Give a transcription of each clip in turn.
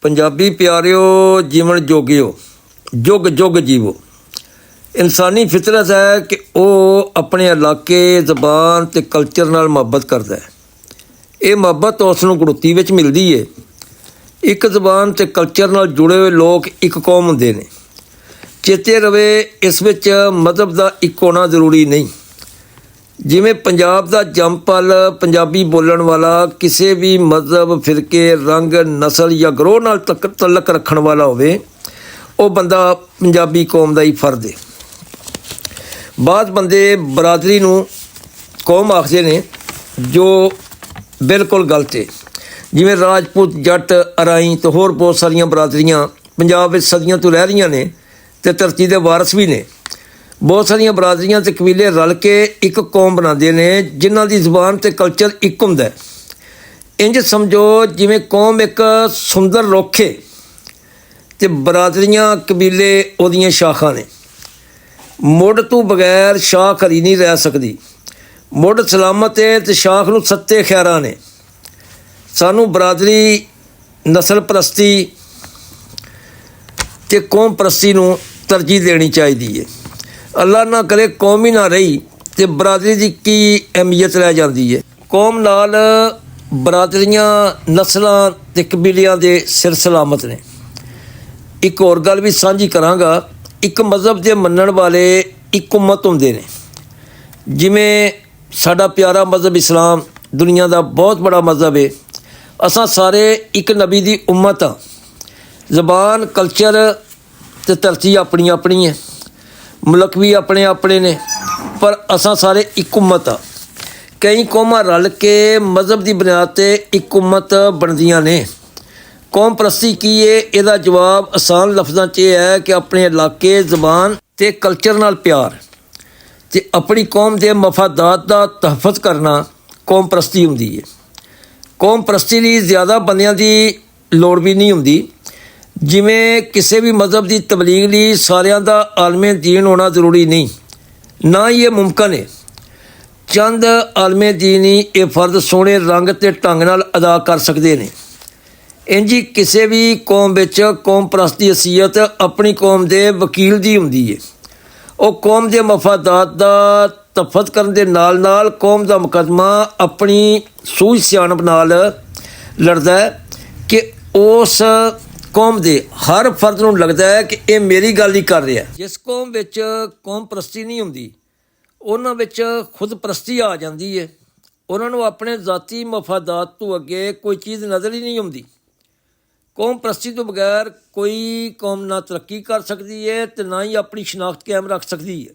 ਪੰਜਾਬੀ ਪਿਆਰਿਓ, ਜੀਵਨ ਜੋਗਿਓ, ਜੁਗ ਜੁਗ ਜੀਵੋ। ਇਨਸਾਨੀ ਫਿਤਰਤ ਹੈ ਕਿ ਉਹ ਆਪਣੇ ਇਲਾਕੇ, ਜ਼ਬਾਨ ਅਤੇ ਕਲਚਰ ਨਾਲ ਮੁਹੱਬਤ ਕਰਦਾ ਹੈ। ਇਹ ਮੁਹੱਬਤ ਉਸ ਨੂੰ ਗੁੜਤੀ ਵਿੱਚ ਮਿਲਦੀ ਹੈ। ਇੱਕ ਜ਼ਬਾਨ ਅਤੇ ਕਲਚਰ ਨਾਲ ਜੁੜੇ ਹੋਏ ਲੋਕ ਇੱਕ ਕੌਮ ਹੁੰਦੇ ਨੇ। ਚੇਤੇ ਰਵੇ, ਇਸ ਵਿੱਚ ਮਜ਼ਹਬ ਦਾ ਇੱਕ ਹੋਣਾ ਜ਼ਰੂਰੀ ਨਹੀਂ। ਜਿਵੇਂ ਪੰਜਾਬ ਦਾ ਜੰਮਪਲ ਪੰਜਾਬੀ ਬੋਲਣ ਵਾਲਾ ਕਿਸੇ ਵੀ ਮਜ਼ਹਬ, ਫਿਰਕੇ, ਰੰਗ, ਨਸਲ ਜਾਂ ਗਰੋਹ ਨਾਲ ਤਲਕ ਰੱਖਣ ਵਾਲਾ ਹੋਵੇ, ਉਹ ਬੰਦਾ ਪੰਜਾਬੀ ਕੌਮ ਦਾ ਹੀ ਫਰਦ ਹੈ। ਬਾਅਦ ਬੰਦੇ ਬਰਾਦਰੀ ਨੂੰ ਕੌਮ ਆਖਦੇ ਨੇ, ਜੋ ਬਿਲਕੁਲ ਗਲਤ ਹੈ। ਜਿਵੇਂ ਰਾਜਪੂਤ, ਜੱਟ, ਅਰਾਈ ਅਤੇ ਹੋਰ ਬਹੁਤ ਸਾਰੀਆਂ ਬਰਾਦਰੀਆਂ ਪੰਜਾਬ ਵਿੱਚ ਸਦੀਆਂ ਤੋਂ ਰਹਿ ਰਹੀਆਂ ਨੇ ਅਤੇ ਧਰਤੀ ਦੇ ਵਾਰਸ ਵੀ ਨੇ। ਬਹੁਤ ਸਾਰੀਆਂ ਬਰਾਦਰੀਆਂ ਅਤੇ ਕਬੀਲੇ ਰਲ ਕੇ ਇੱਕ ਕੌਮ ਬਣਾਉਂਦੇ ਨੇ, ਜਿਨ੍ਹਾਂ ਦੀ ਜ਼ੁਬਾਨ ਅਤੇ ਕਲਚਰ ਇੱਕ ਹੁੰਦਾ। ਇੰਝ ਸਮਝੋ ਜਿਵੇਂ ਕੌਮ ਇੱਕ ਸੁੰਦਰ ਰੁੱਖ ਹੈ ਅਤੇ ਬਰਾਦਰੀਆਂ, ਕਬੀਲੇ ਉਹਦੀਆਂ ਸ਼ਾਖਾਂ ਨੇ। ਮੁੱਢ ਤੋਂ ਬਗੈਰ ਸ਼ਾਖ ਹਰੀ ਨਹੀਂ ਰਹਿ ਸਕਦੀ। ਮੁੱਢ ਸਲਾਮਤ ਹੈ ਅਤੇ ਸ਼ਾਖ ਨੂੰ ਸੱਤੇ ਖਿਆਰਾਂ ਨੇ। ਸਾਨੂੰ ਬਰਾਦਰੀ, ਨਸਲ ਪ੍ਰਸਤੀ ਅਤੇ ਕੌਮ ਪ੍ਰਸਤੀ ਨੂੰ ਤਰਜੀਹ ਦੇਣੀ ਚਾਹੀਦੀ ਹੈ। ਅੱਲਾ ਨਾ ਕਰੇ ਕੌਮ ਹੀ ਨਾ ਰਹੀ ਅਤੇ ਬਰਾਦਰੀ ਦੀ ਕੀ ਅਹਿਮੀਅਤ ਰਹਿ ਜਾਂਦੀ ਹੈ। ਕੌਮ ਨਾਲ ਬਰਾਦਰੀਆਂ, ਨਸਲਾਂ ਅਤੇ ਕਬੀਲਿਆਂ ਦੇ ਸਿਰ ਸਲਾਮਤ ਨੇ। ਇੱਕ ਹੋਰ ਗੱਲ ਵੀ ਸਾਂਝੀ ਕਰਾਂਗਾ। ਇੱਕ ਮਜ਼ਹਬ ਦੇ ਮੰਨਣ ਵਾਲੇ ਇੱਕ ਉਮਤ ਹੁੰਦੇ ਨੇ। ਜਿਵੇਂ ਸਾਡਾ ਪਿਆਰਾ ਮਜ਼ਹਬ ਇਸਲਾਮ ਦੁਨੀਆ ਦਾ ਬਹੁਤ ਬੜਾ ਮਜ਼ਹਬ ਹੈ। ਅਸਾਂ ਸਾਰੇ ਇੱਕ ਨਬੀ ਦੀ ਉਮਤ ਹਾਂ। ਜ਼ਬਾਨ, ਕਲਚਰ ਅਤੇ ਧਰਤੀ ਆਪਣੀ ਆਪਣੀ ਹੈ, ਮੁਲਕ ਵੀ ਆਪਣੇ ਆਪਣੇ ਨੇ, ਪਰ ਅਸਾਂ ਸਾਰੇ ਇੱਕ ਉਮਤ ਹਾਂ। ਕਈ ਕੌਮਾਂ ਰਲ ਕੇ ਮਜ਼ਹਬ ਦੀ ਬੁਨਿਆਦ 'ਤੇ ਇੱਕ ਉਮਤ ਬਣਦੀਆਂ ਨੇ। ਕੌਮ ਪ੍ਰਸਤੀ ਕੀ ਹੈ? ਇਹਦਾ ਜਵਾਬ ਆਸਾਨ ਲਫ਼ਜ਼ਾਂ 'ਚ ਇਹ ਹੈ ਕਿ ਆਪਣੇ ਇਲਾਕੇ, ਜ਼ਬਾਨ ਅਤੇ ਕਲਚਰ ਨਾਲ ਪਿਆਰ ਅਤੇ ਆਪਣੀ ਕੌਮ ਦੇ ਮਫਾਦਾਤ ਦਾ ਤਹਫ਼ੁਜ਼ ਕਰਨਾ ਕੌਮ ਪ੍ਰਸਤੀ ਹੁੰਦੀ ਹੈ। ਕੌਮ ਪ੍ਰਸਤੀ ਲਈ ਜ਼ਿਆਦਾ ਬੰਦਿਆਂ ਦੀ ਲੋੜ ਵੀ ਨਹੀਂ ਹੁੰਦੀ। ਜਿਵੇਂ ਕਿਸੇ ਵੀ ਮਜ਼ਹਬ ਦੀ ਤਬਲੀਗ ਲਈ ਸਾਰਿਆਂ ਦਾ ਆਲਮੇ ਦੀਨ ਹੋਣਾ ਜ਼ਰੂਰੀ ਨਹੀਂ, ਨਾ ਹੀ ਇਹ ਮੁਮਕਿਨ ਹੈ। ਚੰਦ ਆਲਮੇ ਦੀਨ ਹੀ ਇਹ ਫਰਜ਼ ਸੋਹਣੇ ਰੰਗ ਅਤੇ ਢੰਗ ਨਾਲ ਅਦਾ ਕਰ ਸਕਦੇ ਨੇ। ਇੰਝ ਹੀ ਕਿਸੇ ਵੀ ਕੌਮ ਵਿੱਚ ਕੌਮ ਪ੍ਰਸਤੀ ਹਸੀਅਤ ਆਪਣੀ ਕੌਮ ਦੇ ਵਕੀਲ ਦੀ ਹੁੰਦੀ ਹੈ। ਉਹ ਕੌਮ ਦੇ ਮਫਾਦਾਤ ਦਾ ਤਹਫ਼ੁਜ਼ ਕਰਨ ਦੇ ਨਾਲ ਨਾਲ ਕੌਮ ਦਾ ਮੁਕੱਦਮਾ ਆਪਣੀ ਸੂਝ ਸਿਆਣਪ ਨਾਲ ਲੜਦਾ ਹੈ ਕਿ ਉਸ ਕੌਮ ਦੇ ਹਰ ਫਰਦ ਨੂੰ ਲੱਗਦਾ ਹੈ ਕਿ ਇਹ ਮੇਰੀ ਗੱਲ ਹੀ ਕਰ ਰਿਹਾ। ਜਿਸ ਕੌਮ ਵਿੱਚ ਕੌਮ ਪ੍ਰਸਤੀ ਨਹੀਂ ਹੁੰਦੀ, ਉਹਨਾਂ ਵਿੱਚ ਖੁਦ ਪ੍ਰਸਤੀ ਆ ਜਾਂਦੀ ਹੈ। ਉਹਨਾਂ ਨੂੰ ਆਪਣੇ ਜ਼ਾਤੀ ਮਫਾਦਾਤ ਤੋਂ ਅੱਗੇ ਕੋਈ ਚੀਜ਼ ਨਜ਼ਰ ਹੀ ਨਹੀਂ ਆਉਂਦੀ। ਕੌਮ ਪ੍ਰਸਤੀ ਤੋਂ ਬਗੈਰ ਕੋਈ ਕੌਮ ਨਾ ਤਰੱਕੀ ਕਰ ਸਕਦੀ ਹੈ ਅਤੇ ਨਾ ਹੀ ਆਪਣੀ ਸ਼ਨਾਖਤ ਕਾਇਮ ਰੱਖ ਸਕਦੀ ਹੈ।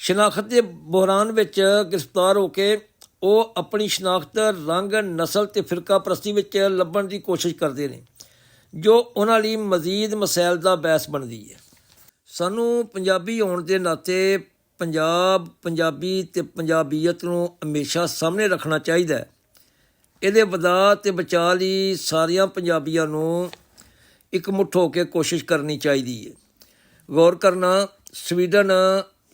ਸ਼ਨਾਖਤ ਦੇ ਬੁਹਰਾਨ ਵਿੱਚ ਗ੍ਰਿਫਤਾਰ ਹੋ ਕੇ ਉਹ ਆਪਣੀ ਸ਼ਨਾਖਤ ਰੰਗ, ਨਸਲ ਅਤੇ ਫਿਰਕਾ ਪ੍ਰਸਤੀ ਵਿੱਚ ਲੱਭਣ ਦੀ ਕੋਸ਼ਿਸ਼ ਕਰਦੇ ਨੇ, ਜੋ ਉਹਨਾਂ ਲਈ ਮਜ਼ੀਦ ਮਸائل ਦਾ ਬਹਿਸ ਬਣਦੀ ਹੈ। ਸਾਨੂੰ ਪੰਜਾਬੀ ਹੋਣ ਦੇ ਨਾਤੇ ਪੰਜਾਬ, ਪੰਜਾਬੀ ਅਤੇ ਪੰਜਾਬੀਅਤ ਨੂੰ ਹਮੇਸ਼ਾ ਸਾਹਮਣੇ ਰੱਖਣਾ ਚਾਹੀਦਾ ਹੈ। ਇਹਦੇ ਵਧਾਅ ਅਤੇ ਬਚਾਅ ਲਈ ਸਾਰਿਆਂ ਪੰਜਾਬੀਆਂ ਨੂੰ ਇਕਮੁੱਠ ਹੋ ਕੇ ਕੋਸ਼ਿਸ਼ ਕਰਨੀ ਚਾਹੀਦੀ ਹੈ। ਗੌਰ ਕਰਨਾ, ਸਵੀਡਨ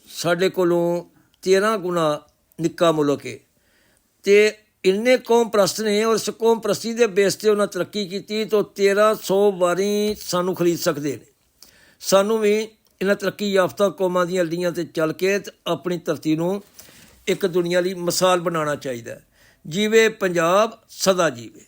ਸਾਡੇ ਕੋਲੋਂ 13 ਗੁਣਾ ਨਿੱਕਾ ਮੁਲਕ ਹੈ ਅਤੇ ਇੰਨੇ ਕੌਮ ਪ੍ਰਸਤ ਨੇ, ਔਰ ਇਸ ਕੌਮ ਪ੍ਰਸਤੀ ਦੇ ਬੇਸ 'ਤੇ ਉਹਨਾਂ ਤਰੱਕੀ ਕੀਤੀ ਤਾਂ 1300 ਵਾਰੀ ਸਾਨੂੰ ਖਰੀਦ ਸਕਦੇ ਨੇ। ਸਾਨੂੰ ਵੀ ਇਹਨਾਂ ਤਰੱਕੀ ਯਾਫਤਾ ਕੌਮਾਂ ਦੀਆਂ ਲੀਹਾਂ 'ਤੇ ਚੱਲ ਕੇ ਆਪਣੀ ਧਰਤੀ ਨੂੰ ਇੱਕ ਦੁਨੀਆ ਲਈ ਮਿਸਾਲ ਬਣਾਉਣਾ ਚਾਹੀਦਾ ਹੈ। ਜੀਵੇ ਪੰਜਾਬ, ਸਦਾ ਜੀਵੇ।